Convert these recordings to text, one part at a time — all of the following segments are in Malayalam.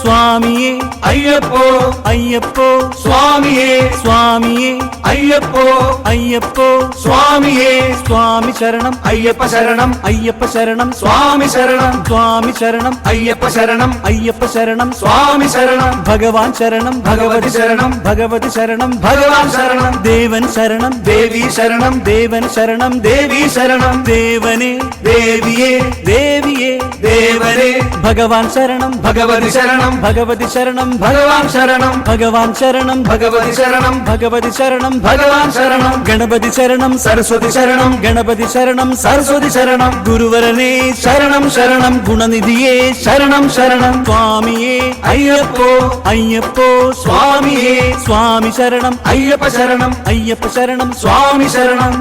സ്വാമിയേ അയ്യപ്പോ അയ്യപ്പോ സ്വാമിയേ സ്വാമിയേ അയ്യപ്പോ അയ്യപ്പോ സ്വാമിയേ സ്വാമി ശരണം അയ്യപ്പ ശരണം അയ്യപ്പ ശരണം സ്വാമി ശരണം സ്വാമി ശരണം അയ്യപ്പ ശരണം അയ്യപ്പ ശരണം സ്വാമി ശരണം ഭഗവാൻ ശരണം ഭഗവതി ശരണം ഭഗവതി ശരണം ഭഗവാൻ ശരണം ദേവൻ ശരണം ദേവി ശരണം ദേവൻ ശരണം ദേവി ശരണം ദേവനെ ദേവിയേ ദേവിയെ ദേവനെ ഭഗവാൻ ശരണം ഭഗവതി ശരണം ഭഗവതി ശരണം ഭഗവാൻ ശരണം ഭഗവാൻ ശരണം ഭഗവതി ശരണം ഭഗവതി ശരണം ഭഗവാൻ ശരണം ഗണപതി ശരണം സരസ്വതി ശരണം ഗണപതി ശരണം സരസ്വതി ശരണം ഗുരുവരനെ ശരണം ശരണം ഗുണനിധിയെ ശരണം ശരണം സ്വാമിയേ അയ്യപ്പോ അയ്യപ്പോ സ്വാമിയേ സ്വാമി ശരണം അയ്യപ്പ ശരണം അയ്യപ്പ ശരണം സ്വാമി ശരണം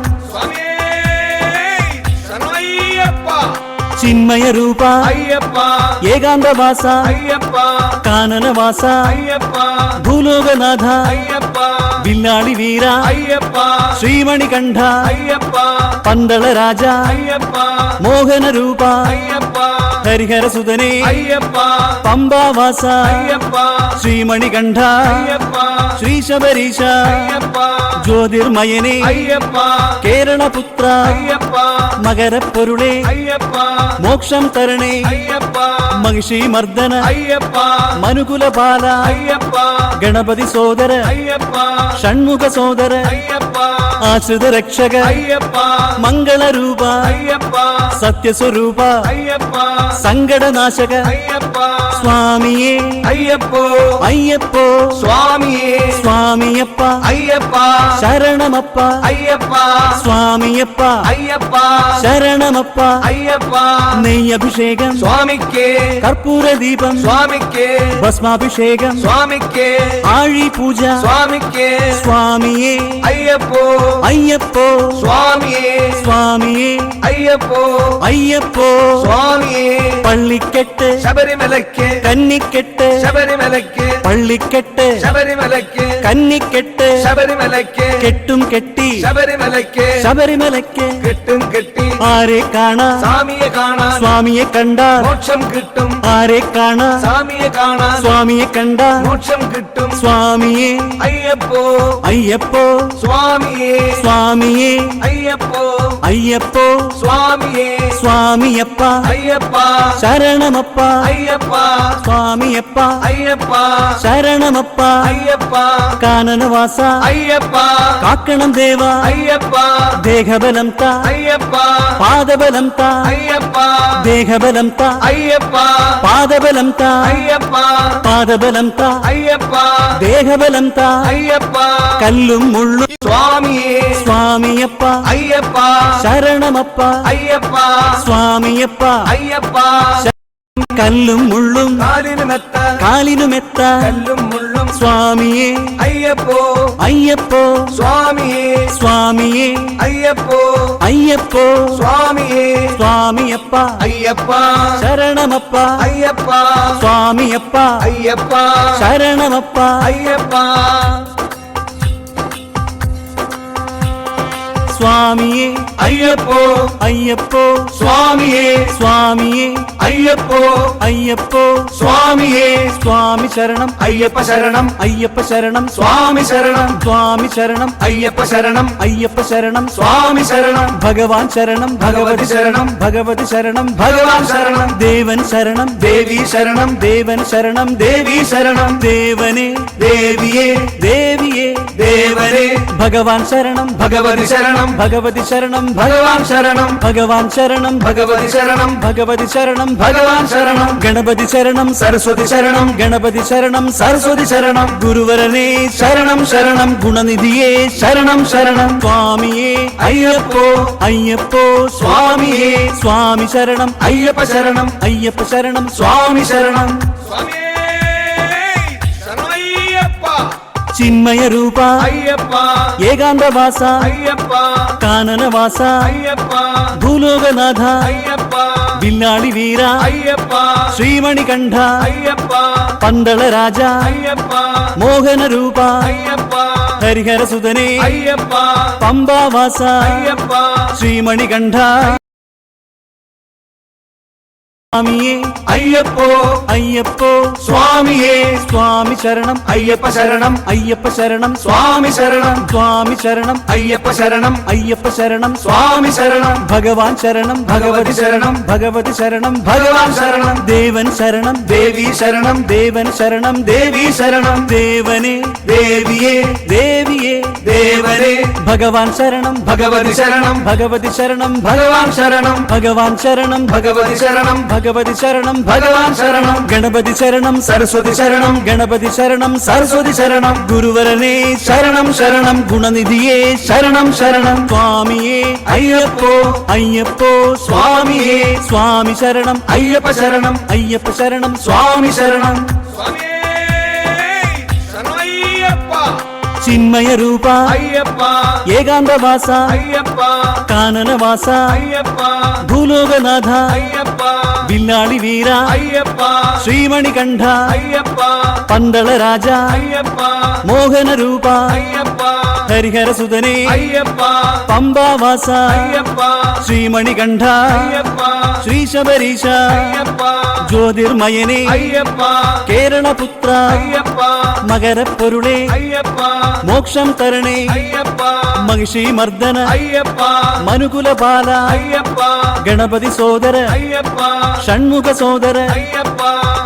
ചിന്മയ രൂപ അയ്യപ്പ ഏകാന്തവാസ അയ്യപ്പ കാനനവാസ അയ്യപ്പ ഭൂലോകനാഥ അയ്യപ്പ വില്ലാളി വീര അയ്യപ്പ ശ്രീമണികണ്ഠ അയ്യപ്പ പന്തള രാജ അയ്യപ്പ മോഹന രൂപ അയ്യപ്പ ഹരിഹരസുതനെ അയ്യപ്പ പമ്പാവാസ അയ്യപ്പ ശ്രീമണികണ്ഠ അയ്യപ്പ ശ്രീ ശബരീശ അയ്യപ്പ ജ്യോതിർമയനെ അയ്യപ്പ കേരളപുത്ര അയ്യപ്പ മകരപ്പൊരുളെ അയ്യപ്പ മോക്ഷം തരണേ അയ്യപ്പ മഹിഷി മർദ്ദന അയ്യപ്പ മനുകുലപാല അയ്യപ്പ ഗണപതി സോദര അയ്യപ്പ ഷൺമുഖ സോദര അയ്യപ്പ ആശ്രിത രക്ഷക അയ്യപ്പ മംഗളരൂപ അയ്യപ്പ സത്യസ്വരൂപ അയ്യപ്പ സങ്കടനാശക അയ്യപ്പ സ്വാമിയേ അയ്യപ്പോ അയ്യപ്പോ സ്വാമിയേ സ്വാമിയപ്പ അയ്യപ്പ ശരണമപ്പ അയ്യപ്പ സ്വാമിയപ്പ അയ്യപ്പ ശരണമപ്പ അയ്യപ്പ നെയ്യഭിഷേകം സ്വാമിക്കേ കർപ്പൂര ദീപം സ്വാമിക്കേ ഭസ്മാഭിഷേകം സ്വാമിക്കേ ആഴി പൂജ സ്വാമിക്കേ സ്വാമിയേ അയ്യപ്പോ അയ്യപ്പോ സ്വാമിയേ സ്വാമിയേ അയ്യപ്പോ അയ്യപ്പോ സ്വാമിയേ പള്ളിക്കെട്ട് ശബരിമലയ്ക്ക് കന്നിക്കെട്ട് ശബരിമലയ്ക്ക് പള്ളിക്കെട്ട് ശബരിമലയ്ക്ക് കന്നിക്കെട്ട് ശബരിമലയ്ക്ക് കെട്ടും കെട്ടി ശബരിമലയ്ക്ക് ശബരിമലയ്ക്ക് കെട്ടും കെട്ടി ആരെ കാണാ സ്വാമിയെ കാണാൻ സ്വാമിയെ കണ്ട മോക്ഷം കിട്ടും ആരെ കാണാ സ്വാമിയെ കാണാൻ സ്വാമിയെ കണ്ട മോക്ഷം കിട്ടും സ്വാമിയെ അയ്യപ്പോ അയ്യപ്പോ സ്വാമിയേ സ്വാമിയെ അയ്യപ്പോ അയ്യപ്പോ സ്വാമിയേ സ്വാമിയപ്പ അയ്യപ്പ ശരണമപ്പ അയ്യപ്പ സ്വാമിയപ്പ അയ്യപ്പ ശരണമപ്പ അയ്യപ്പ കാനനവാസ അയ്യപ്പ കാക്കണം ദേവ അയ്യപ്പ ദേഹബലം ത അയ്യപ്പ പാദബലം ത അയ്യപ്പ ദേഹബലം ത അയ്യപ്പ പാദബലം ത അയ്യപ്പ പാദബലം ത അയ്യപ്പ ദേഹബലം ത അയ്യപ്പ കല്ലും മുള്ളും സ്വാമിയേ സ്വാമിയപ്പ അയ്യപ്പ ശരണമപ്പ അയ്യപ്പ സ്വാമിയപ്പ അയ്യപ്പ കല്ലും മുള്ളും കാലിനുമെത്ത കാലിനുമെത്ത കല്ലും മുള്ളും സ്വാമിയേ അയ്യപ്പോ അയ്യപ്പോ സ്വാമിയേ സ്വാമിയേ അയ്യപ്പോ അയ്യപ്പോ സ്വാമിയേ സ്വാമിയപ്പ അയ്യപ്പ ശരണമപ്പ അയ്യപ്പ സ്വാമിയപ്പ അയ്യപ്പ ശരണമപ്പ അയ്യപ്പ സ്വാമിയേ അയ്യപ്പോ അയ്യപ്പോ സ്വാമിയേ സ്വാമിയേ അയ്യപ്പോ അയ്യപ്പോ സ്വാമിയേ സ്വാമി ശരണം അയ്യപ്പ ശരണം അയ്യപ്പ ശരണം സ്വാമി ശരണം സ്വാമി ശരണം അയ്യപ്പ ശരണം അയ്യപ്പ ശരണം സ്വാമി ശരണം ഭഗവാൻ ശരണം ഭഗവതി ശരണം ഭഗവതി ശരണം ഭഗവാൻ ശരണം ദേവൻ ശരണം ദേവി ശരണം ദേവൻ ശരണം ദേവി ശരണം ദേവനെ ദേവിയേ ദേവിയെ ദേവനെ ഭഗവാൻ ശരണം ഭഗവതി ശരണം ഭഗവതി ശരണം ഭഗവാൻ ശരണം ഭഗവാൻ ശരണം ഭഗവതി ശരണം ഭഗവതി ശരണം ഭഗവാൻ ശരണം ഗണപതി ശരണം സരസ്വതി ശരണം ഗണപതി ശരണം സരസ്വതി ശരണം ഗുരുവരനെ ശരണം ശരണം ഗുണനിധിയെ ശരണം ശരണം സ്വാമിയേ അയ്യപ്പോ അയ്യപ്പോ സ്വാമിയേ സ്വാമി ശരണം അയ്യപ്പ ശരണം അയ്യപ്പ ശരണം സ്വാമി ശരണം ചിന്മയ രൂപ അയ്യപ്പ ഏകാന്തവാസ അയ്യപ്പ കാനനവാസ അയ്യപ്പ ഭൂലോകനാഥ അയ്യപ്പ വില്ലാളി വീര അയ്യപ്പ ശ്രീമണികണ്ഠ അയ്യപ്പ പന്തള രാജ അയ്യപ്പ മോഹന രൂപ അയ്യപ്പ ഹരിഹരസുതനെ അയ്യപ്പ പമ്പാവാസ അയ്യപ്പ ശ്രീമണികണ്ഠ സ്വാമിയേ അയ്യപ്പോ അയ്യപ്പോ സ്വാമിയേ സ്വാമി ശരണം അയ്യപ്പ ശരണം അയ്യപ്പ ശരണം സ്വാമി ശരണം സ്വാമി ശരണം അയ്യപ്പ ശരണം അയ്യപ്പ ശരണം സ്വാമി ശരണം ഭഗവാൻ ശരണം ഭഗവതി ശരണം ഭഗവതി ശരണം ഭഗവാൻ ശരണം ദേവൻ ശരണം ദേവി ശരണം ദേവൻ ശരണം ദേവി ശരണം ദേവനെ ദേവിയേ ദേവിയെ ദേവനെ ഭഗവാൻ ശരണം ഭഗവതി ശരണം ഭഗവതി ശരണം ഭഗവാൻ ശരണം ഭഗവാൻ ശരണം ഭഗവതി ശരണം ഭഗവതി ശരണം ഭഗവാൻ ശരണം ഗണപതി ശരണം സരസ്വതി ശരണം ഗണപതി ശരണം സരസ്വതി ശരണം ഗുരുവരനെ ശരണം ശരണം ഗുണനിധിയെ ശരണം ശരണം സ്വാമിയേ അയ്യപ്പോ അയ്യപ്പോ സ്വാമിയേ സ്വാമി ശരണം അയ്യപ്പ ശരണം അയ്യപ്പ ശരണം സ്വാമി ശരണം ചിന്മയ രൂപ അയ്യപ്പ ഏകാന്തവാസ അയ്യപ്പ കാനനവാസ അയ്യപ്പ ഭൂലോകനാഥ അയ്യപ്പ വില്ലാളി വീര അയ്യപ്പ ശ്രീമണികണ്ഠ അയ്യപ്പ പന്തള രാജ അയ്യപ്പ മോഹന രൂപ അയ്യപ്പ ഹരിഹരസുതനെ അയ്യപ്പ പമ്പാവാസ അയ്യപ്പ ശ്രീമണികണ്ഠ അയ്യപ്പ ശ്രീ ശബരീശ അയ്യപ്പ ജ്യോതിർമയനെ അയ്യപ്പ കേരളപുത്ര അയ്യപ്പ മകരപ്പൊരുളെ അയ്യപ്പ മോക്ഷം തരണേ അയ്യപ്പ മഹിഷി മർദ്ദന അയ്യപ്പ മനുകുലപാല അയ്യപ്പ ഗണപതി സോദര അയ്യപ്പ ഷൺമുഖ സോദര അയ്യപ്പ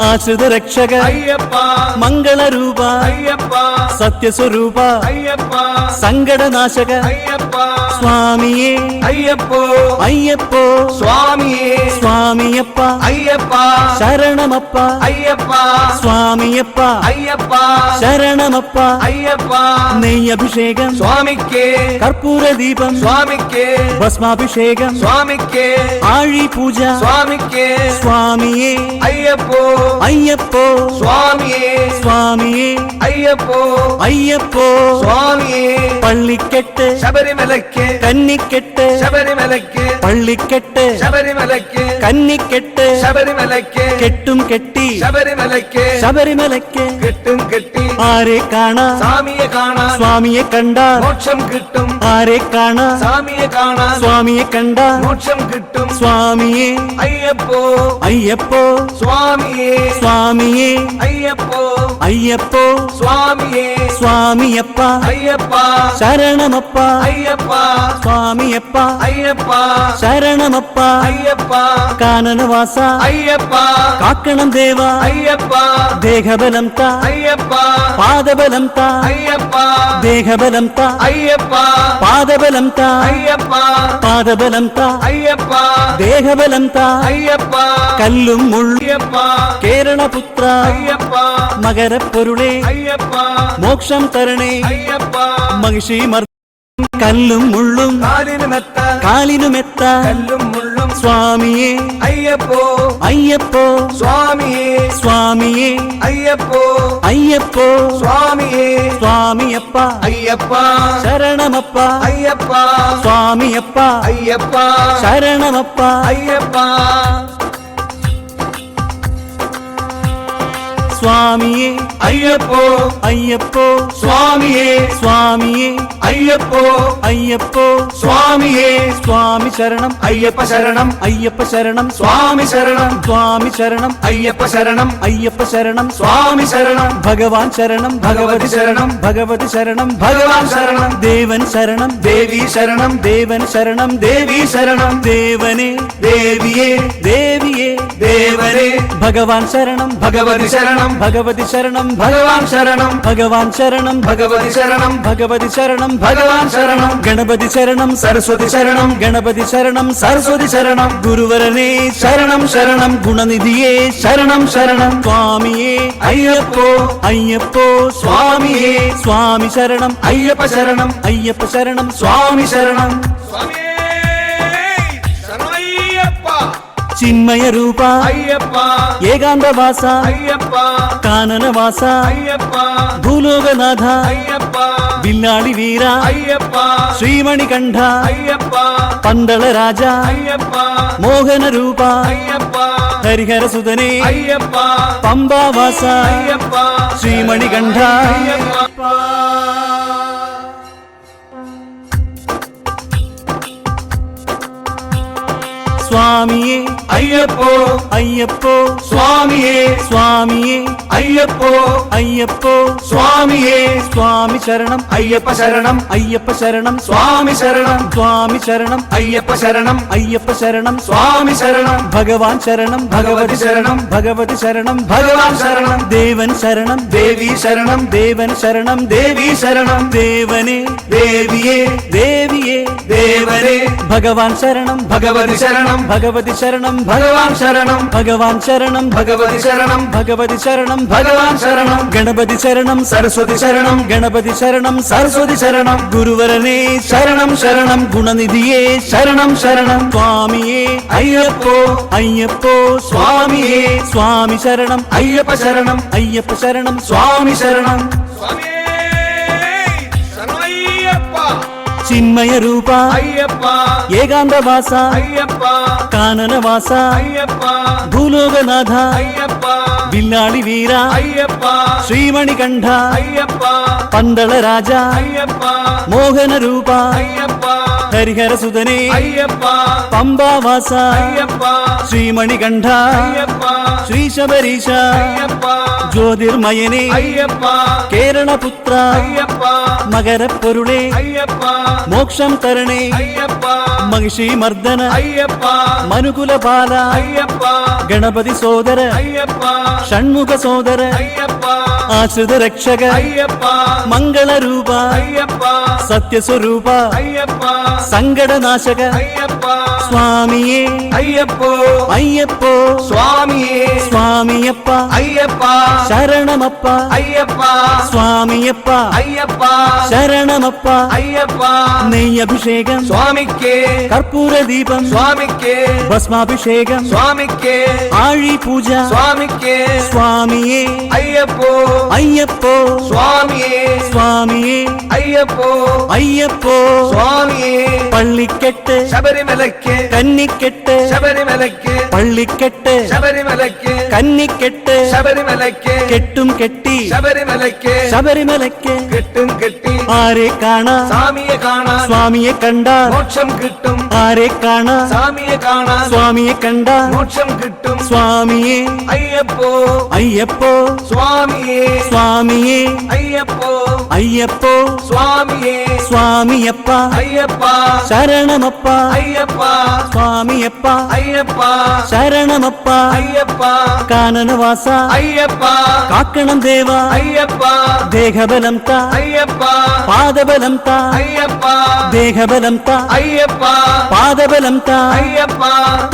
ആശ്രിത രക്ഷക അയ്യപ്പ മംഗളരൂപ അയ്യപ്പ സത്യസ്വരൂപ അയ്യപ്പ സങ്കടനാശക അയ്യപ്പ സ്വാമിയേ അയ്യപ്പോ അയ്യപ്പോ സ്വാമിയേ സ്വാമിയപ്പ അയ്യപ്പ ശരണമപ്പ അയ്യപ്പ സ്വാമിയപ്പ അയ്യപ്പ ശരണമപ്പ അയ്യപ്പ നെയ്യഭിഷേകം സ്വാമിക്കേ കർപ്പൂര ദീപം സ്വാമിക്കേ ഭസ്മാഭിഷേകം സ്വാമിക്കേ ആഴി പൂജ സ്വാമിക്കേ സ്വാമിയേ അയ്യപ്പോ അയ്യപ്പോ സ്വാമിയേ സ്വാമിയേ അയ്യപ്പോ അയ്യപ്പോ സ്വാമിയേ പള്ളിക്കെട്ട് ശബരിമലയ്ക്ക് കന്നിക്കെട്ട് ശബരിമലയ്ക്ക് പള്ളിക്കെട്ട് ശബരിമലയ്ക്ക് കന്നിക്കെട്ട് ശബരിമലയ്ക്ക് കെട്ടും കെട്ടി ശബരിമലയ്ക്ക് ശബരിമലയ്ക്ക് കെട്ടും കെട്ടി ആരെ കാണാ സ്വാമിയെ കാണാൻ സ്വാമിയെ കണ്ടാൽ മോക്ഷം കിട്ടും ആരെ കാണാ സ്വാമിയെ കാണാൻ സ്വാമിയെ കണ്ടാൽ മോക്ഷം കിട്ടും സ്വാമിയേ അയ്യപ്പോ അയ്യപ്പോ സ്വാമിയേ സ്വാമിയേ അയ്യപ്പോ അയ്യപ്പോ സ്വാമിയേ സ്വാമിയപ്പ അയ്യപ്പ ശരണമപ്പ അയ്യപ്പ സ്വാമിയപ്പ അയ്യപ്പ ശരണമപ്പ അയ്യപ്പ കാനനവാസ അയ്യപ്പ കാക്കണം ദേവ അയ്യപ്പ ദേഹബലം ത അയ്യപ്പ പാദബലം ത അയ്യപ്പ ദേഹബലം ത അയ്യപ്പ പാദബലം ത അയ്യപ്പ പാദബലം ത അയ്യപ്പ ദേഹബലം ത അയ്യപ്പ കല്ലും മുള്ളും അയ്യപ്പ കേരളപുത്ര അയ്യപ്പ മകരപ്പൊരുളെ അയ്യപ്പ മോക്ഷം തരണേ അയ്യപ്പ മഹിഷി മർദ്ദനം കല്ലും മുള്ളും കാലിന് മെത്ത കാലിനുമെത്ത കല്ലും മുള്ളും സ്വാമിയേ അയ്യപ്പോ അയ്യപ്പോ സ്വാമിയേ സ്വാമിയേ അയ്യപ്പോ അയ്യപ്പോ സ്വാമിയേ സ്വാമിയപ്പ അയ്യപ്പ ശരണമപ്പ അയ്യപ്പ സ്വാമിയപ്പ അയ്യപ്പ ശരണമപ്പ അയ്യപ്പ സ്വാമിയേ അയ്യപ്പോ അയ്യപ്പോ സ്വാമിയേ സ്വാമിയേ അയ്യപ്പോ അയ്യപ്പോ സ്വാമിയേ സ്വാമി ശരണം അയ്യപ്പ ശരണം അയ്യപ്പ ശരണം സ്വാമി ശരണം സ്വാമി ശരണം അയ്യപ്പ ശരണം അയ്യപ്പ ശരണം സ്വാമി ശരണം ഭഗവാൻ ശരണം ഭഗവതി ശരണം ഭഗവതി ശരണം ഭഗവാൻ ശരണം ദേവൻ ശരണം ദേവി ശരണം ദേവൻ ശരണം ദേവി ശരണം ദേവനെ ദേവിയേ ദേവിയെ ദേവനെ ഭഗവാൻ ശരണം ഭഗവതി ശരണം ഭഗവതി ശരണം ഭഗവാൻ ശരണം ഭഗവാൻ ശരണം ഭഗവതി ശരണം ഭഗവതി ശരണം ഭഗവാൻ ശരണം ഗണപതി ശരണം സരസ്വതി ശരണം ഗണപതി ശരണം സരസ്വതി ശരണം ഗുരുവരനെ ശരണം ശരണം ഗുണനിധിയെ ശരണം ശരണം സ്വാമിയെ അയ്യപ്പോ അയ്യപ്പോ സ്വാമിയേ സ്വാമി ശരണം അയ്യപ്പ ശരണം അയ്യപ്പ ശരണം സ്വാമി ശരണം ചിന്മയ രൂപ അയ്യപ്പ ഏകാന്തവാസ അയ്യപ്പ കാനനവാസ അയ്യപ്പ ഭൂലോകനാഥ അയ്യപ്പ വില്ലാളി വീര അയ്യപ്പ ശ്രീമണികണ്ഠ അയ്യപ്പ പന്തള രാജ അയ്യപ്പ മോഹന രൂപ അയ്യപ്പ ഹരിഹരസുതനെ അയ്യപ്പ പമ്പാവാസ അയ്യപ്പ ശ്രീമണികണ്ഠ അയ്യപ്പ സ്വാമിയേ അയ്യപ്പോ അയ്യപ്പോ സ്വാമിയേ സ്വാമിയേ അയ്യപ്പോ അയ്യപ്പോ സ്വാമിയേ സ്വാമി ശരണം അയ്യപ്പ ശരണം അയ്യപ്പ ശരണം സ്വാമി ശരണം സ്വാമി ശരണം അയ്യപ്പ ശരണം അയ്യപ്പ ശരണം സ്വാമി ശരണം ഭഗവാൻ ശരണം ഭഗവതി ശരണം ഭഗവതി ശരണം ഭഗവാൻ ശരണം ദേവൻ ശരണം ദേവി ശരണം ദേവൻ ശരണം ദേവി ശരണം ദേവനെ ദേവിയേ ദേവിയെ ദേവനെ ഭഗവാൻ ശരണം ഭഗവതി ശരണം ഭഗവതി ശരണം ഭഗവാൻ ശരണം ഭഗവാൻ ശരണം ഭഗവതി ശരണം ഭഗവതി ശരണം ഭഗവാൻ ശരണം ഗണപതി ശരണം സരസ്വതി ശരണം ഗണപതി ശരണം സരസ്വതി ശരണം ഗുരുവരനെ ശരണം ശരണം ഗുണനിധിയെ ശരണം ശരണം സ്വാമിയെ അയ്യപ്പോ അയ്യപ്പോ സ്വാമിയേ സ്വാമി ശരണം അയ്യപ്പ ശരണം അയ്യപ്പ ശരണം സ്വാമി ശരണം ചിന്മയ രൂപ അയ്യപ്പ ഏകാന്തവാസ അയ്യപ്പ കാനനവാസ അയ്യപ്പ ഭൂലോകനാഥ അയ്യപ്പ വില്ലാളി വീര അയ്യപ്പ ശ്രീമണികണ്ഠ അയ്യപ്പ പന്തള രാജ അയ്യപ്പ മോഹന രൂപ അയ്യപ്പ ഹരിഹരസുതനെ അയ്യപ്പ പമ്പാവാസ അയ്യപ്പ ശ്രീമണികണ്ഠ അയ്യപ്പ ശ്രീ ശബരീശ അയ്യപ്പ ജ്യോതിർമയനെ അയ്യപ്പ കേരളപുത്ര അയ്യപ്പ മകരപ്പൊരുളെ അയ്യപ്പ മോക്ഷം തരണേ അയ്യപ്പ മഹിഷി മർദ്ദന അയ്യപ്പ മനുകുലപാല അയ്യപ്പ ഗണപതി സോദര അയ്യപ്പ ഷൺമുഖ സോദര അയ്യപ്പ ആശ്രിത രക്ഷക അയ്യപ്പ മംഗളരൂപ അയ്യപ്പ സത്യസ്വരൂപ അയ്യപ്പ സങ്കടനാശക അയ്യപ്പ സ്വാമിയേ അയ്യപ്പോ അയ്യപ്പോ സ്വാമിയേ സ്വാമിയപ്പ അയ്യപ്പ ശരണമപ്പ അയ്യപ്പ സ്വാമിയപ്പ അയ്യപ്പ ശരണമപ്പ അയ്യപ്പ നെയ്യഭിഷേകം സ്വാമിക്കേ കർപ്പൂര ദീപം സ്വാമിക്കേ ഭസ്മാഭിഷേകം സ്വാമിക്കേ ആഴി പൂജ സ്വാമിക്കേ സ്വാമിയേ അയ്യപ്പോ അയ്യപ്പോ സ്വാമിയേ സ്വാമിയേ അയ്യപ്പോ അയ്യപ്പോ സ്വാമിയേ പള്ളിക്കെട്ട് ശബരിമലയ്ക്ക് കന്നിക്കെട്ട് ശബരിമലയ്ക്ക് പള്ളിക്കെട്ട് ശബരിമലയ്ക്ക് കന്നിക്കെട്ട് ശബരിമലയ്ക്ക് കെട്ടും കെട്ടി ശബരിമലയ്ക്ക് ശബരിമലയ്ക്ക് കെട്ടും കെട്ടി ആരെ കാണാ സ്വാമിയെ കാണാൻ സ്വാമിയെ കണ്ടാ മോക്ഷം കിട്ടും ആരെ കാണാ സ്വാമിയെ കാണാൻ സ്വാമിയെ കണ്ടാ മോക്ഷം കിട്ടും സ്വാമിയെ അയ്യപ്പോ അയ്യപ്പോ സ്വാമിയേ സ്വാമിയെ അയ്യപ്പോ അയ്യപ്പോ സ്വാമിയേ സ്വാമിയപ്പ അയ്യപ്പ ശരണമപ്പ അയ്യപ്പ സ്വാമിയപ്പ അയ്യപ്പ ശരണമപ്പ അയ്യപ്പ കാനനവാസ അയ്യപ്പ കാക്കണം ദേവ അയ്യപ്പ ദേഹബലം ത അയ്യപ്പ പാദബലം ത അയ്യപ്പ ദേഹബലം ത അയ്യപ്പ പാദബലം ത അയ്യപ്പ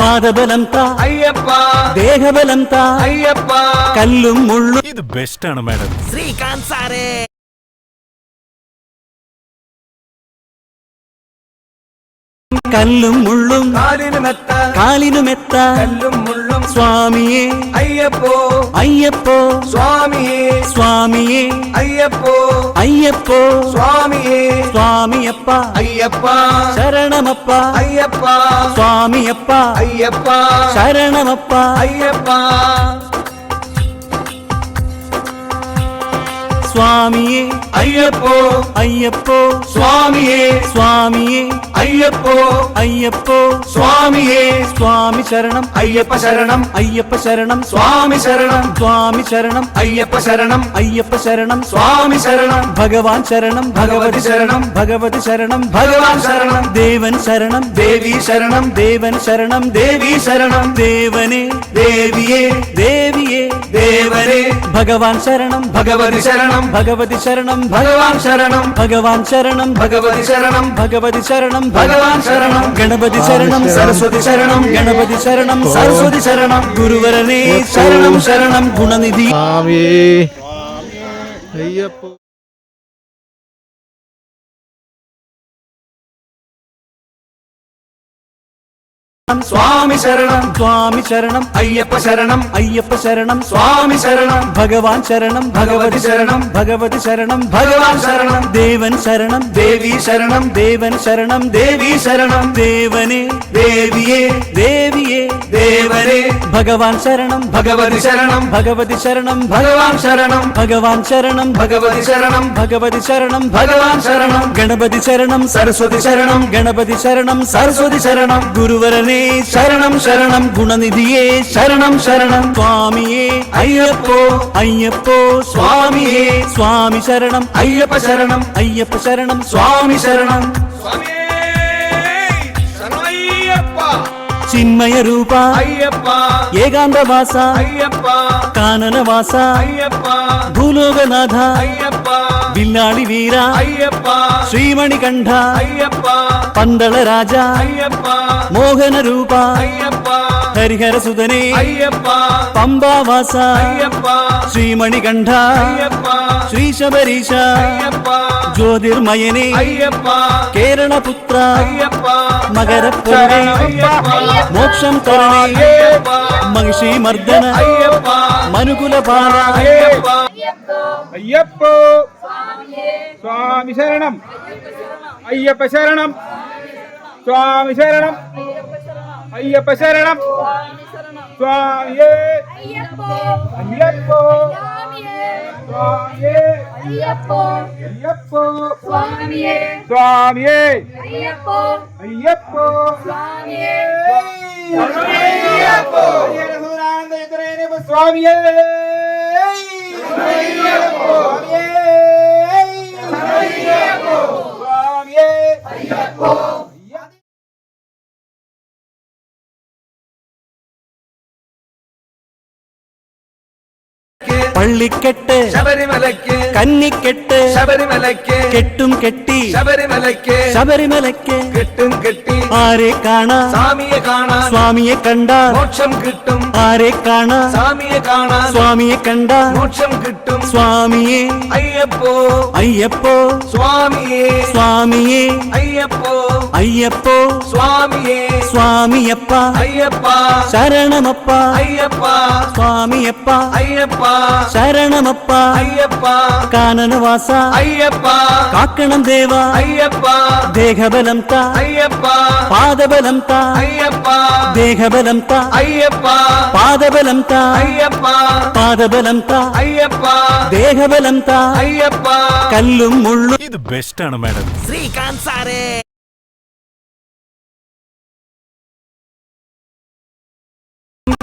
പാദബലം ത അയ്യപ്പ ദേഹബലം ത അയ്യപ്പ കല്ലും മുള്ളും ഇത് ബെസ്റ്റ് ആണ് മാഡം. ശ്രീകാന്ത് സാറേ കല്ലും മുള്ളും കാലിന് മെത്ത കാലിനുമെത്ത കല്ലും മുള്ളും സ്വാമിയെ അയ്യപ്പോ അയ്യപ്പോ സ്വാമിയേ സ്വാമിയെ അയ്യപ്പോ അയ്യപ്പോ സ്വാമിയേ സ്വാമിയപ്പ അയ്യപ്പ ശരണമപ്പ അയ്യപ്പ സ്വാമിയപ്പ അയ്യപ്പ ശരണമപ്പ അയ്യപ്പ സ്വാമിയേ അയ്യപ്പോ അയ്യപ്പോ സ്വാമിയേ സ്വാമിയേ അയ്യപ്പോ അയ്യപ്പോ സ്വാമിയേ സ്വാമി ശരണം അയ്യപ്പ ശരണം അയ്യപ്പ ശരണം സ്വാമി ശരണം സ്വാമി ശരണം അയ്യപ്പ ശരണം അയ്യപ്പ ശരണം സ്വാമി ശരണം ഭഗവാൻ ശരണം ഭഗവതി ശരണം ഭഗവതി ശരണം ഭഗവാൻ ശരണം ദേവൻ ശരണം ദേവി ശരണം ദേവൻ ശരണം ദേവി ശരണം ദേവനെ ദേവിയേ ദേവിയെ ദേവനെ ഭഗവാൻ ശരണം ഭഗവതി ശരണം ഭഗവതി ശരണം ഭഗവാൻ ശരണം ഭഗവാൻ ശരണം ഭഗവതി ശരണം ഭഗവതി ശരണം ഭഗവാൻ ശരണം ഗണപതി ശരണം സരസ്വതി ശരണം ഗണപതി ശരണം സരസ്വതി ശരണം ഗുരുവരനെ ശരണം ശരണം ഗുണനിധി സ്വാമിയേ അയ്യപ്പോ സ്വാമി ശരണം സ്വാമി ശരണം അയ്യപ്പ ശരണം അയ്യപ്പ ശരണം സ്വാമി ശരണം ഭഗവാൻ ശരണം ഭഗവതി ശരണം ഭഗവതി ശരണം ഭഗവാൻ ശരണം ദേവൻ ശരണം ദേവി ശരണം ദേവൻ ശരണം ദേവി ശരണം ദേവനെ ദേവിയേ ദേവിയെ ദേവനെ ഭഗവാൻ ശരണം ഭഗവതി ശരണം ഭഗവതി ശരണം ഭഗവാൻ ശരണം ഭഗവാൻ ശരണം ഭഗവതി ശരണം ഭഗവതി ശരണം ഭഗവാൻ ശരണം ഗണപതി ശരണം സരസ്വതി ശരണം ഗണപതി ശരണം സരസ്വതി ശരണം ഗുരുവരനെ ശരണം ശരണം ഗുണനിധിയെ ശരണം ശരണം സ്വാമിയേ അയ്യപ്പോ അയ്യപ്പോ സ്വാമിയേ സ്വാമി ശരണം അയ്യപ്പ ശരണം അയ്യപ്പ ശരണം സ്വാമി ശരണം ചിന്മയ രൂപ അയ്യപ്പ ഏകാന്തവാസ അയ്യപ്പ കാനനവാസ അയ്യപ്പ ഭൂലോകനാഥ അയ്യപ്പ വില്ലാളി വീര അയ്യപ്പ ശ്രീമണികണ്ഠ അയ്യപ്പ പന്തള രാജ അയ്യപ്പ മോഹന രൂപ അയ്യപ്പ ഹരിഹരസുതനെ അയ്യപ്പ പമ്പാവാസ അയ്യപ്പ ശ്രീമണികണ്ഠ അയ്യപ്പ ശ്രീ ശബരീശ അയ്യപ്പ ജ്യോതിർമയനെ അയ്യപ്പ കേരളപുത്ര അയ്യപ്പ മകരപ്പൊരുളെ മോക്ഷം തരണേ അയ്യപ്പ മഹിഷി മർദ്ദന അയ്യപ്പ മനുകുലപാല അയ്യപ്പ അയ്യപ്പോ സ്വാമി ശരണം അയ്യപ്പ ശരണം സ്വാമി ശരണം അയ്യപ്പ ശരണം സ്വാമിയേ അയ്യപ്പോ സ്വാമിയേ അയ്യപ്പോ സ്വാമിയേ അയ്യപ്പോ സ്വാമിയേ പള്ളിക്കെട്ട് ശബരിമലയ്ക്ക് കന്നിക്കെട്ട് ശബരിമലയ്ക്ക് കെട്ടും കെട്ടി ശബരിമലയ്ക്ക് ശബരിമലയ്ക്ക് കെട്ടും കെട്ടി ആരെ കാണാ സ്വാമിയെ കാണാൻ സ്വാമിയെ കണ്ട മോക്ഷം കിട്ടും ആരെ കാണാ സ്വാമിയെ കാണാൻ സ്വാമിയെ കണ്ട മോക്ഷം കിട്ടും സ്വാമിയെ അയ്യപ്പോ അയ്യപ്പോ സ്വാമിയേ സ്വാമിയെ അയ്യപ്പോ അയ്യപ്പോ സ്വാമിയേ സ്വാമിയപ്പ അയ്യപ്പ ശരണമപ്പ അയ്യപ്പ സ്വാമിയപ്പ അയ്യപ്പ ശരണമപ്പ അയ്യപ്പ കാനനവാസ അയ്യപ്പ കാക്കണം ദേവ അയ്യപ്പ ദേഹബലം ത അയ്യപ്പ പാദബലം ത അയ്യപ്പ ദേഹബലം ത അയ്യപ്പ പാദബലം ത അയ്യപ്പ പാദബലം ത അയ്യപ്പ ദേഹബലം ത അയ്യപ്പ കല്ലും മുള്ളും ഇത് ബെസ്റ്റ് ആണ് മാഡം.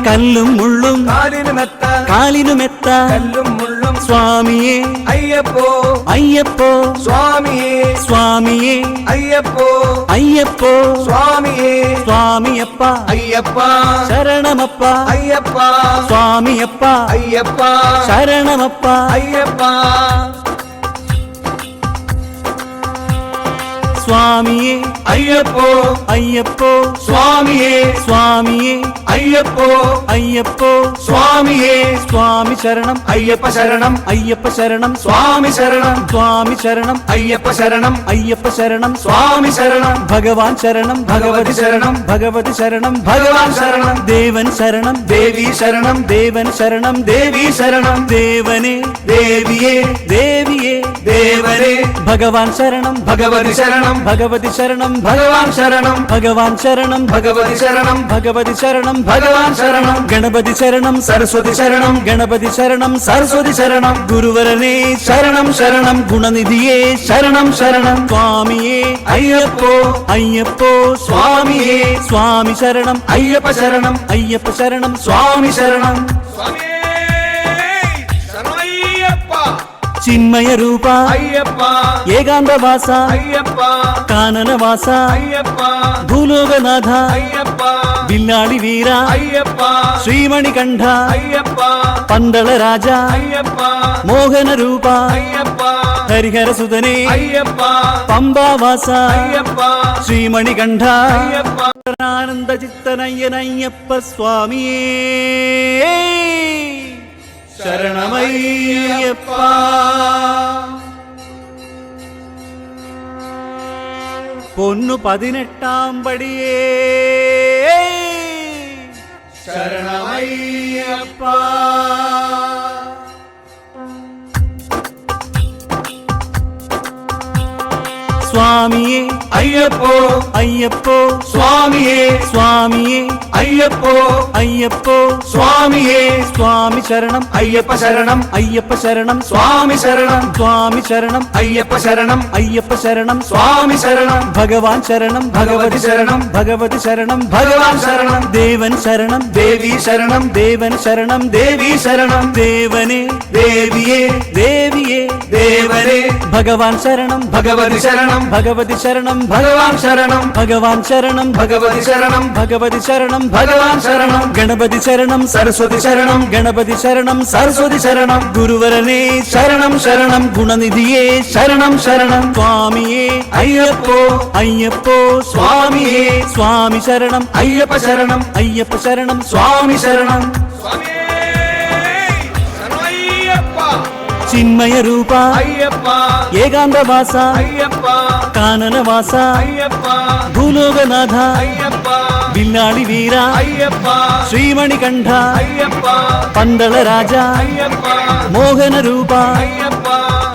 കല്ലും മുള്ളും കാലിനുമെത്ത കാലിനുമെത്ത കല്ലും മുള്ളും സ്വാമിയെ അയ്യപ്പോ അയ്യപ്പോ സ്വാമിയേ സ്വാമിയെ അയ്യപ്പോ അയ്യപ്പോ സ്വാമിയേ സ്വാമിയപ്പ അയ്യപ്പ ശരണമപ്പ അയ്യപ്പ സ്വാമിയപ്പ അയ്യപ്പ ശരണമപ്പ അയ്യപ്പ സ്വാമിയെ അയ്യപ്പോ അയ്യപ്പോ സ്വാമിയേ സ്വാമിയെ അയ്യപ്പോ അയ്യപ്പോ സ്വാമിയേ സ്വാമി ശരണം അയ്യപ്പ ശരണം അയ്യപ്പ ശരണം സ്വാമി ശരണം സ്വാമി ശരണം അയ്യപ്പ ശരണം അയ്യപ്പ ശരണം സ്വാമി ശരണം ഭഗവാൻ ശരണം ഭഗവതി ശരണം ഭഗവതി ശരണം ഭഗവാൻ ശരണം ദേവൻ ശരണം ദേവി ശരണം ദേവൻ ശരണം ദേവി ശരണം ദേവനെ ദേവിയേ ദേവിയെ ദേവനെ ഭഗവാൻ ശരണം ഭഗവതി ശരണം ഭഗവതി ശരണം ഭഗവാൻ ശരണം ഭഗവാൻ ശരണം ഭഗവതി ശരണം ഭഗവതി ശരണം ഭഗവാൻ ശരണം ഗണപതി ശരണം സരസ്വതി ശരണം ഗണപതി ശരണം സരസ്വതി ശരണം ഗുരുവരനേ ശരണം ശരണം ഗുണനിധിയേ ശരണം ശരണം സ്വാമിയേ അയ്യപ്പോ അയ്യപ്പോ സ്വാമിയേ സ്വാമി ശരണം അയ്യപ്പ ശരണം അയ്യപ്പ ശരണം സ്വാമി ശരണം ചിന്മയ രൂപ അയ്യപ്പ ഏകാന്തവാസ അയ്യപ്പ കാനനവാസ അയ്യപ്പ ഭൂലോകനാഥ അയ്യപ്പ വില്ലാളി വീര അയ്യപ്പ ശ്രീമണികണ്ഠ അയ്യപ്പ പന്തള രാജ അയ്യപ്പ മോഹന രൂപ അയ്യപ്പ ഹരിഹരസുതനേ അയ്യപ്പ പമ്പാവാസ അയ്യപ്പ ശ്രീമണികണ്ഠ അയ്യപ്പ ആനന്ദ ചിത്തനയ്യനയ്യപ്പ സ്വാമിയേ ശരണമയ്യപ്പ പൊന്നു 18-ാം പടിയേ ശരണമയ്യപ്പ സ്വാമിയേ അയ്യപ്പോ അയ്യപ്പോ സ്വാമിയേ സ്വാമിയേ അയ്യപ്പോ അയ്യപ്പോ സ്വാമിയേ സ്വാമി ശരണം അയ്യപ്പ ശരണം അയ്യപ്പ ശരണം സ്വാമി ശരണം സ്വാമി ശരണം അയ്യപ്പ ശരണം അയ്യപ്പ ശരണം സ്വാമി ശരണം ഭഗവാൻ ശരണം ഭഗവതി ശരണം ഭഗവതി ശരണം ഭഗവാൻ ശരണം ദേവൻ ശരണം ദേവി ശരണം ദേവൻ ശരണം ദേവി ശരണം ദേവനെ ദേവിയേ ദേവിയെ ദേവനെ ഭഗവാൻ ശരണം ഭഗവതി ശരണം ഭഗവതി ശരണം ഭഗവാൻ ശരണം ഭഗവാൻ ശരണം ഭഗവതി ശരണം ഭഗവതി ശരണം ഭഗവാൻ ശരണം ഗണപതി ശരണം സരസ്വതി ശരണം ഗണപതി ശരണം സരസ്വതി ശരണം ഗുരുവരനേ ശരണം ശരണം ഗുണനിധിയേ ശരണം ശരണം സ്വാമിയേ അയ്യപ്പോ അയ്യപ്പോ സ്വാമിയേ സ്വാമി ശരണം അയ്യപ്പ ശരണം അയ്യപ്പ ശരണം സ്വാമി ശരണം ചിന്മയ രൂപ അയ്യപ്പ ഏകാന്തവാസ അയ്യപ്പ കാനനവാസ അയ്യപ്പ ഭൂലോകനാഥ അയ്യപ്പ വില്ലാളി വീര അയ്യപ്പ ശ്രീമണികണ്ഠ അയ്യപ്പ പന്തള രാജ അയ്യപ്പ മോഹന രൂപ അയ്യപ്പ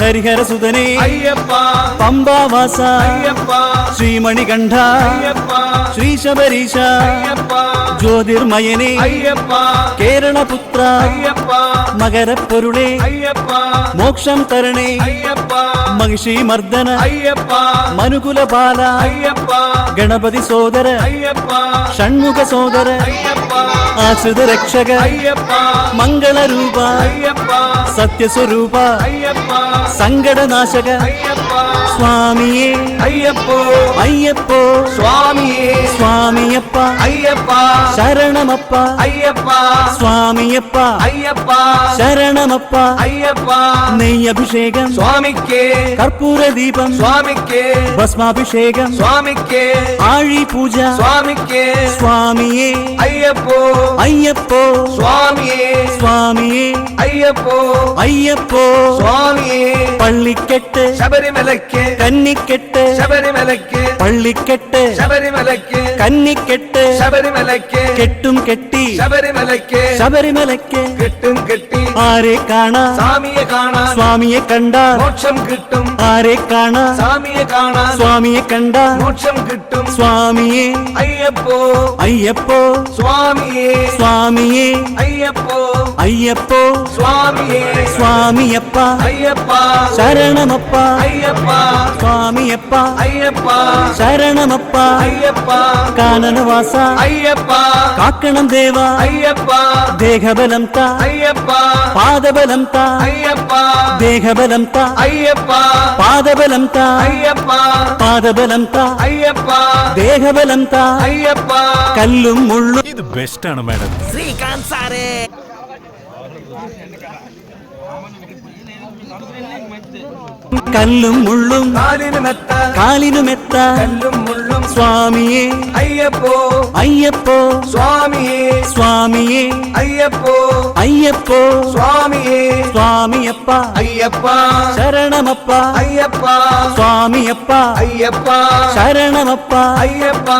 ഹരിഹരസുതനേ അയ്യപ്പ പമ്പാവാസ അയ്യപ്പ ശ്രീമണികണ്ഠ അയ്യപ്പ ശ്രീശബരീശ അയ്യപ്പ ജ്യോതിർമയനേ അയ്യപ്പ കേരളപുത്ര അയ്യപ്പ മകരപ്പൊരുളേ അയ്യപ്പ മോക്ഷം തരണേ അയ്യപ്പ മഹിഷി മർദ്ദന അയ്യപ്പ മനുകുലപാല അയ്യപ്പ ഗണപതി സോദര അയ്യപ്പ ഷൺമുഖ സോദര അയ്യപ്പ ആശ്രിത രക്ഷക അയ്യപ്പ മംഗളരൂപ അയ്യപ്പ സത്യസ്വരൂപ അയ്യപ്പ സങ്കടനാശക അയ്യപ്പ സ്വാമിയേ അയ്യപ്പോ അയ്യപ്പോ സ്വാമിയേ സ്വാമിയപ്പ അയ്യപ്പ ശരണമപ്പ അയ്യപ്പ സ്വാമിയപ്പ അയ്യപ്പ ശരണമപ്പ അയ്യപ്പ നെയ്യഭിഷേകം സ്വാമിക്കേ കർപ്പൂര ദീപം സ്വാമിക്കേ ഭസ്മാഭിഷേകം സ്വാമിക്കേ ആഴി പൂജ സ്വാമിക്കേ സ്വാമിയേ അയ്യപ്പോ അയ്യപ്പോ സ്വാമിയേ സ്വാമിയേ അയ്യപ്പോ അയ്യപ്പോ സ്വാമിയേ പള്ളിക്കെട്ട് ശബരിമലയ്ക്ക് കന്നിക്കെട്ട് ശബരിമലയ്ക്ക് പള്ളിക്കെട്ട് ശബരിമലയ്ക്ക് കന്നിക്കെട്ട് ശബരിമലയ്ക്ക് കെട്ടും കെട്ടി ശബരിമലയ്ക്ക് ശബരിമലയ്ക്ക് കെട്ടും കെട്ടി ആരെ കാണാ സ്വാമിയെ കാണാൻ സ്വാമിയെ കണ്ടാൽ മോക്ഷം കിട്ടും ആരെ കാണാ സ്വാമിയെ കാണാൻ സ്വാമിയെ കണ്ടാൽ മോക്ഷം കിട്ടും സ്വാമിയേ അയ്യപ്പോ അയ്യപ്പോ സ്വാമിയേ സ്വാമിയേ അയ്യപ്പോ അയ്യപ്പോ സ്വാമിയേ സ്വാമിയപ്പ അയ്യപ്പ ശരണമപ്പ അയ്യപ്പ സ്വാമിയപ്പ അയ്യപ്പ ശരണമപ്പ അയ്യപ്പ കാനനവാസ അയ്യപ്പ കാക്കണം ദേവ അയ്യപ്പ ദേഹബലം ത അയ്യപ്പ പാദബലം ത അയ്യപ്പ ദേഹബലം ത അയ്യപ്പ പാദബലം ത അയ്യപ്പ പാദബലം ത അയ്യപ്പ ദേഹബലം ത അയ്യപ്പ കല്ലും മുള്ളും ഇത് ബെസ്റ്റ് ആണ് മാഡം. കല്ലും മുള്ളും കാലിന് മെത്ത കാലിനുമെത്ത കല്ലും മുള്ളും സ്വാമിയേ അയ്യപ്പോ അയ്യപ്പോ സ്വാമിയേ സ്വാമിയേ അയ്യപ്പോ അയ്യപ്പോ സ്വാമിയേ സ്വാമിയപ്പ അയ്യപ്പ ശരണമപ്പ അയ്യപ്പ സ്വാമിയപ്പ അയ്യപ്പ ശരണമപ്പ അയ്യപ്പ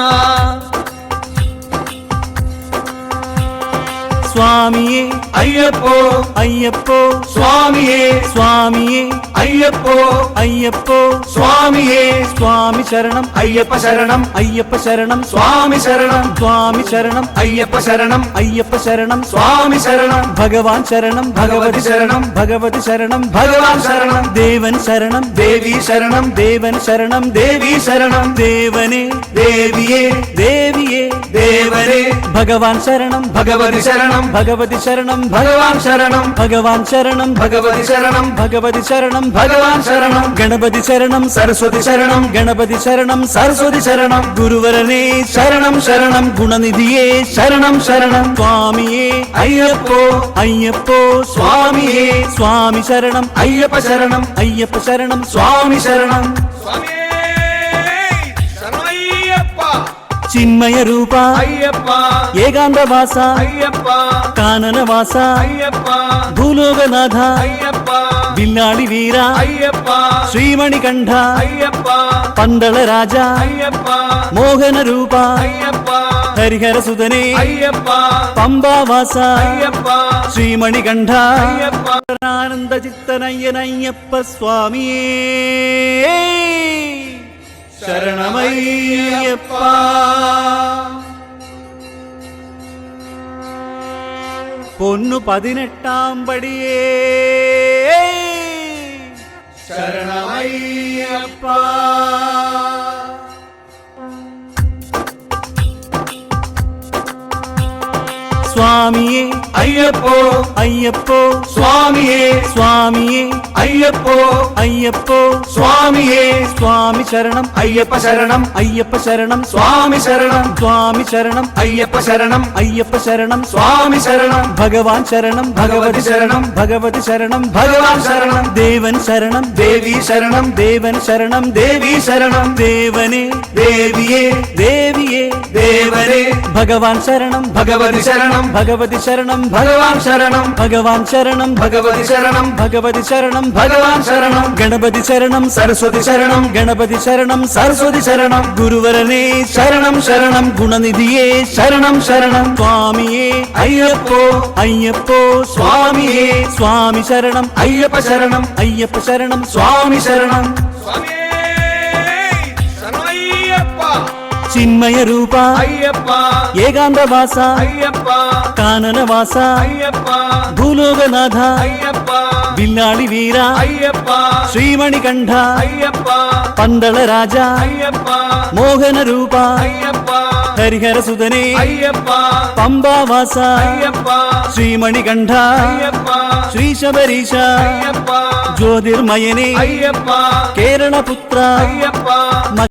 സ്വാമിയേ അയ്യപ്പോ അയ്യപ്പോ സ്വാമിയേ സ്വാമിയേ അയ്യപ്പോ അയ്യപ്പോ സ്വാമിയേ സ്വാമി ശരണം അയ്യപ്പ ശരണം അയ്യപ്പ ശരണം സ്വാമി ശരണം സ്വാമി ശരണം അയ്യപ്പ ശരണം അയ്യപ്പ ശരണം സ്വാമി ശരണം ഭഗവാൻ ശരണം ഭഗവതി ശരണം ഭഗവതി ശരണം ഭഗവാൻ ശരണം ദേവൻ ശരണം ദേവി ശരണം ദേവൻ ശരണം ദേവി ശരണം ദേവനെ ദേവിയേ ദേവിയെ ദേവനെ ഭഗവാൻ ശരണം ഭഗവതി ശരണം ഭഗവതി ശരണം ഭഗവാൻ ശരണം ഭഗവാൻ ശരണം ഭഗവതി ശരണം ഭഗവതി ശരണം ഭഗവാൻ ശരണം ഗണപതി ശരണം സരസ്വതി ശരണം ഗണപതി ശരണം സരസ്വതി ശരണം ഗുരുവരനെ ശരണം ശരണം ഗുണനിധിയെ ശരണം ശരണം സ്വാമിയെ അയ്യപ്പോ അയ്യപ്പോ സ്വാമിയേ സ്വാമി ശരണം അയ്യപ്പ ശരണം അയ്യപ്പ ശരണം സ്വാമി ശരണം ചിന്മയ രൂപ അയ്യപ്പ ഏകാന്തവാസ അയ്യപ്പ കാനനവാസ അയ്യപ്പ ഭൂലോകനാഥ അയ്യപ്പ വില്ലാളി വീര അയ്യപ്പ ശ്രീമണികണ്ഠ അയ്യപ്പ പന്തള രാജ അയ്യപ്പ മോഹന രൂപ അയ്യപ്പ ഹരിഹരസുതനെ അയ്യപ്പ പമ്പാവാസ അയ്യപ്പ ശ്രീമണികണ്ഠ അയ്യപ്പ ആനന്ദ ചിത്തനയ്യനയ്യപ്പ സ്വാമിയേ ശരണമയ്യപ്പ പൊന്നു 18 പടിയേ ശരണമയ്യപ്പ സ്വാമിയേ അയ്യപ്പോ അയ്യപ്പോ സ്വാമിയേ സ്വാമിയേ അയ്യപ്പോ അയ്യപ്പോ സ്വാമിയേ സ്വാമി ശരണം അയ്യപ്പ ശരണം അയ്യപ്പ ശരണം സ്വാമി ശരണം സ്വാമി ശരണം അയ്യപ്പ ശരണം അയ്യപ്പ ശരണം സ്വാമി ശരണം ഭഗവാൻ ശരണം ഭഗവതി ശരണം ഭഗവതി ശരണം ഭഗവാൻ ശരണം ദേവൻ ശരണം ദേവി ശരണം ദേവൻ ശരണം ദേവി ശരണം ദേവനെ ദേവിയേ ദേവിയെ ദേവനെ ഭഗവാൻ ശരണം ഭഗവതി ശരണം ഭഗവതി ശരണം ഭഗവാൻ ശരണം ഭഗവാൻ ശരണം ഭഗവതി ശരണം ഭഗവതി ശരണം ഭഗവാൻ ശരണം ഗണപതി ശരണം സരസ്വതി ശരണം ഗണപതി ശരണം സരസ്വതി ശരണം ഗുരുവരനെ ശരണം ശരണം ഗുണനിധിയെ ശരണം ശരണം സ്വാമിയെ അയ്യപ്പോ അയ്യപ്പോ സ്വാമിയേ സ്വാമി ശരണം അയ്യപ്പ ശരണം അയ്യപ്പ ശരണം സ്വാമി ശരണം ചിന്മയ രൂപ അയ്യപ്പ ഏകാന്തവാസ അയ്യപ്പ കാനനവാസ അയ്യപ്പ ഭൂലോകനാഥ അയ്യപ്പ വില്ലാളി വീര അയ്യപ്പ ശ്രീമണികണ്ഠ അയ്യപ്പ പന്തള രാജ അയ്യപ്പ മോഹന രൂപ അയ്യപ്പ ഹരിഹരസുതനെ അയ്യപ്പ പമ്പാവാസ അയ്യപ്പ ശ്രീമണികണ്ഠ അയ്യപ്പ ശ്രീശബരീശ അയ്യപ്പ ജ്യോതിർമയനെ അയ്യപ്പ കേരളപുത്ര അയ്യപ്പ